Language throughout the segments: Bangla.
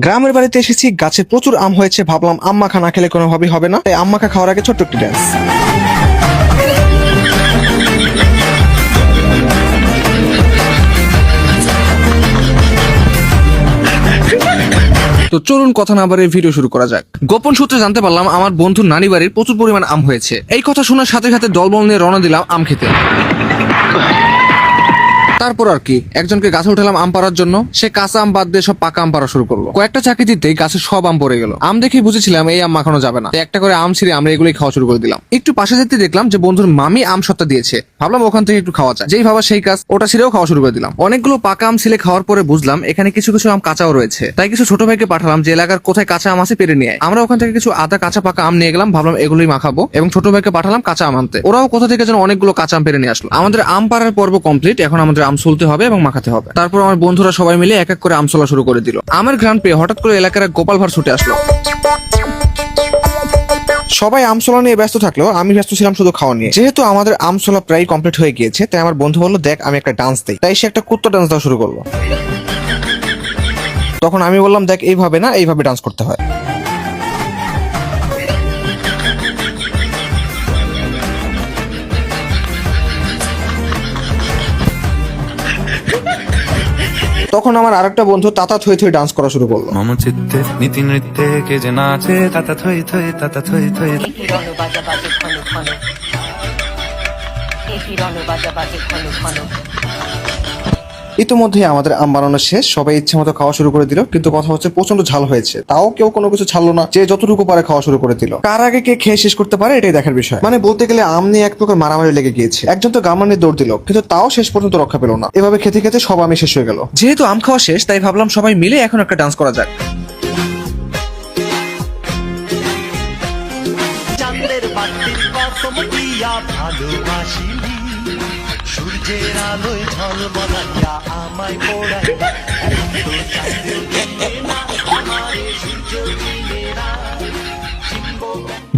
গ্রামের বাড়িতে এসেছি, গাছে প্রচুর আম হয়েছে, ভাবলাম আম মাখা না খেলে কোনোভাবেই হবে না, তাই আম মাখা খাওয়ার আগে ছোট্ট একটি ড্যান্স। তো চলুন কথা না বাড়িয়ে ভিডিও শুরু করা যাক। গোপন সূত্রে জানতে পারলাম আমার বন্ধুর নানি বাড়ির প্রচুর পরিমাণ আম হয়েছে। এই কথা শোনার সাথে সাথে দলবল নিয়ে রওনা দিলাম আম খেতে। তারপর আর কি, একজনকে গাছে উঠালাম আম পাড়ার জন্য। সে কাঁচা আম বাদ দিয়ে সব পাকা আম পাড়া শুরু করলো। কয়েকটা চাকি দিতেই গাছে সব আম পড়ে গেল। আম দেখেই বুঝেছিলাম এই আম মাখানো যাবে না, তাই একটা করে আম ছিঁড়ে আমরা এগুলোই খাওয়া শুরু করে দিলাম। একটু পাশে যেতে দেখলাম যে বন্ধুর মামি আম সত্তা দিয়েছে, ভাবলাম ওখান থেকে একটু খাওয়া যায়। যেই ভাবা সেই কাজ, ওটা ছিঁড়েও খাওয়া শুরু করে দিলাম। অনেকগুলো পাকা আম ছিলে খাওয়ার পরে বুঝলাম এখানে কিছু কিছু আম কাঁচাও রয়েছে, তাই কিছু ছোট ভাইকে পাঠালাম যে এলাকার কোথায় কাঁচা আম আছে পেরে নিয়ে। আমরা ওখান থেকে কিছু আধা কাঁচা পাকা আম নিয়ে গেলাম, ভাবলাম এগুলোই মাখাবো, এবং ছোট ভাইকে পাঠালাম কাঁচা আম আনতে। ওরাও কোথা থেকে যেন অনেকগুলো কাঁচা আম পেরে নিয়ে আসলো। আমাদের আম পাড়ার পর্ব কমপ্লিট, এখন আমাদের আম সুলতে হবে এবং মাখাতে হবে। তারপর আমার বন্ধুরা সবাই মিলে এক এক করে আম সোলা শুরু করে দিল। আমের ঘ্রাণ পেয়ে হঠাৎ করে এলাকার এক গোপাল ভাঁড় ছুটে আসলো। সবাই আমসোলা নিয়ে ব্যস্ত থাকলেও আমি ব্যস্ত ছিলাম শুধু খাওয়া নিয়ে। যেহেতু আমাদের আমসোলা প্রায় কমপ্লিট হয়ে গিয়েছে, তাই আমার বন্ধু বললো দেখ আমি একটা ডান্স দিই। তাই সে একটা কুত্তা ডান্স দেওয়া শুরু করলো। তখন আমি বললাম দেখ এইভাবে না, এইভাবে ডান্স করতে হয়। তখন আমার আরেকটা বন্ধু তাতা থই থই ডান্স করা শুরু করলো। মম চিত্তে নীতি নৃত্যে কে যে নাচে তাতা থই থই তাতা থই থই। ইতিমধ্যে আমাদের আম বানানো শেষ, সবাই ইচ্ছে মতো খাওয়া শুরু করে দিল। কিন্তু কথা হচ্ছে প্রচন্ড ঝাল হয়েছে, তাও কেউ কোনো কিছু ছাড়লো না, যে যতটুকু পারে খাওয়া শুরু করে দিল। কার আগে কে খেয়ে শেষ করতে পারে এটাই দেখার বিষয়। মানে বলতে গেলে আম নিয়ে এক প্রকার মারামারি লেগে গিয়েছে। একজন তো গামলা নিয়ে দৌড় দিল, কিন্তু তাও শেষ পর্যন্ত রক্ষা পেল না। এভাবে খেতে খেতে সব আমি শেষ হয়ে গেল। যেহেতু আম খাওয়া শেষ, তাই ভাবলাম সবাই মিলে এখন একটা ডান্স করা যাক। সূর্যের আলোয় ঝলমলাইয়া আমায় পোড়াইয়া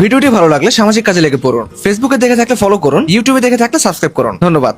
ভিডিওটি ভালো লাগলে সামাজিক কাজে লেগে পড়ুন। ফেসবুকে দেখে থাকলে ফলো করুন, ইউটিউবে দেখে থাকলে সাবস্ক্রাইব করুন। ধন্যবাদ।